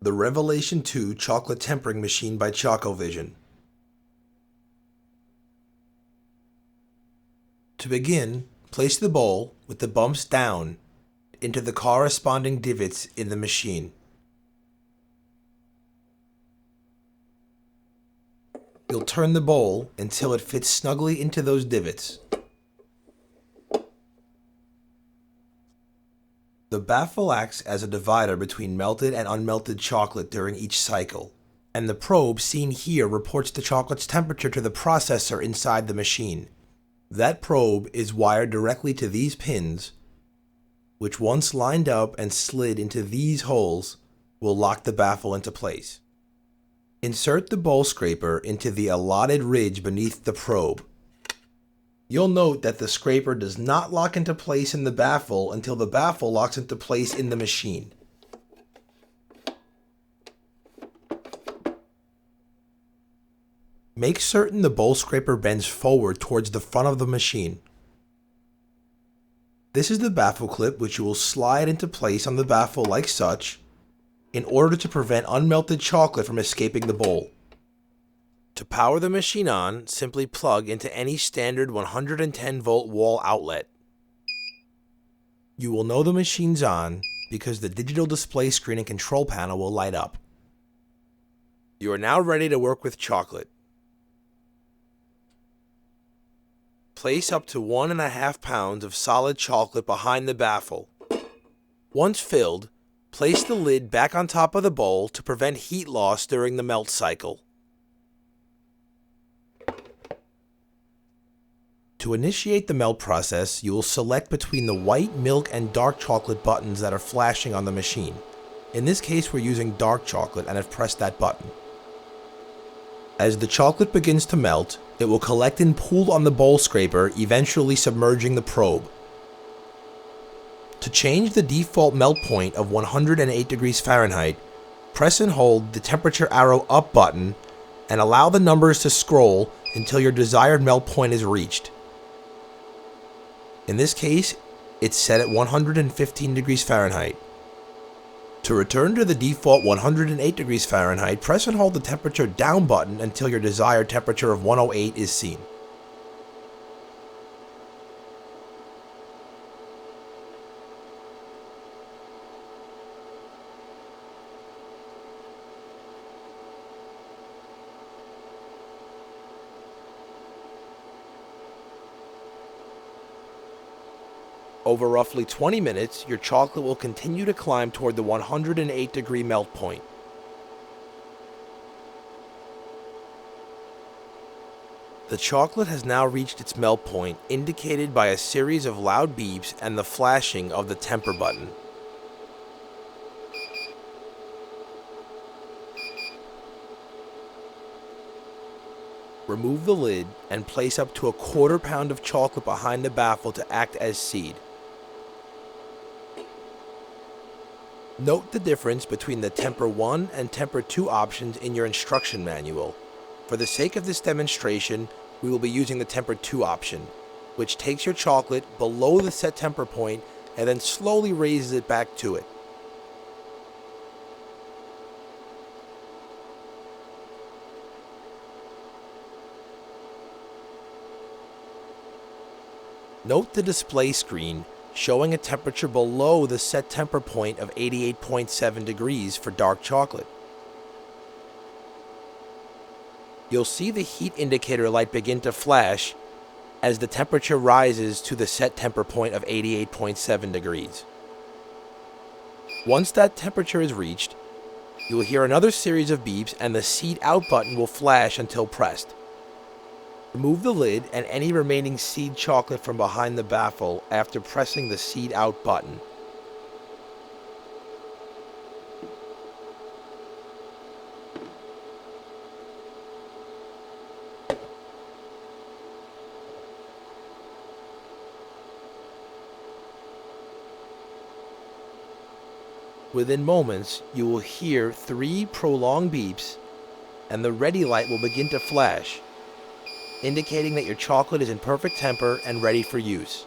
The Revelation 2 Chocolate Tempering Machine by Chocovision. To begin, place the bowl with the bumps down into the corresponding divots in the machine. You'll turn the bowl until it fits snugly into those divots. The baffle acts as a divider between melted and unmelted chocolate during each cycle, and the probe seen here reports the chocolate's temperature to the processor inside the machine. That probe is wired directly to these pins, which once lined up and slid into these holes, will lock the baffle into place. Insert the bowl scraper into the allotted ridge beneath the probe. You'll note that the scraper does not lock into place in the baffle until the baffle locks into place in the machine. Make certain the bowl scraper bends forward towards the front of the machine. This is the baffle clip, which you will slide into place on the baffle like such, in order to prevent unmelted chocolate from escaping the bowl. To power the machine on, simply plug into any standard 110-volt wall outlet. You will know the machine's on because the digital display screen and control panel will light up. You are now ready to work with chocolate. Place up to 1.5 pounds of solid chocolate behind the baffle. Once filled, place the lid back on top of the bowl to prevent heat loss during the melt cycle. To initiate the melt process, you will select between the white, milk, and dark chocolate buttons that are flashing on the machine. In this case, we're using dark chocolate and have pressed that button. As the chocolate begins to melt, it will collect and pool on the bowl scraper, eventually submerging the probe. To change the default melt point of 108 degrees Fahrenheit, press and hold the temperature arrow up button and allow the numbers to scroll until your desired melt point is reached. In this case, it's set at 115 degrees Fahrenheit. To return to the default 108 degrees Fahrenheit, press and hold the temperature down button until your desired temperature of 108 is seen. Over roughly 20 minutes, your chocolate will continue to climb toward the 108 degree melt point. The chocolate has now reached its melt point, indicated by a series of loud beeps and the flashing of the temper button. Remove the lid and place up to 1/4 pound of chocolate behind the baffle to act as seed. Note the difference between the Temper 1 and Temper 2 options in your instruction manual. For the sake of this demonstration, we will be using the Temper 2 option, which takes your chocolate below the set temper point and then slowly raises it back to it. Note the display screen showing a temperature below the set temper point of 88.7 degrees for dark chocolate. You'll see the heat indicator light begin to flash as the temperature rises to the set temper point of 88.7 degrees. Once that temperature is reached, you will hear another series of beeps and the seed out button will flash until pressed. Remove the lid and any remaining seed chocolate from behind the baffle after pressing the seed out button. Within moments, you will hear 3 prolonged beeps and the ready light will begin to flash, indicating that your chocolate is in perfect temper and ready for use.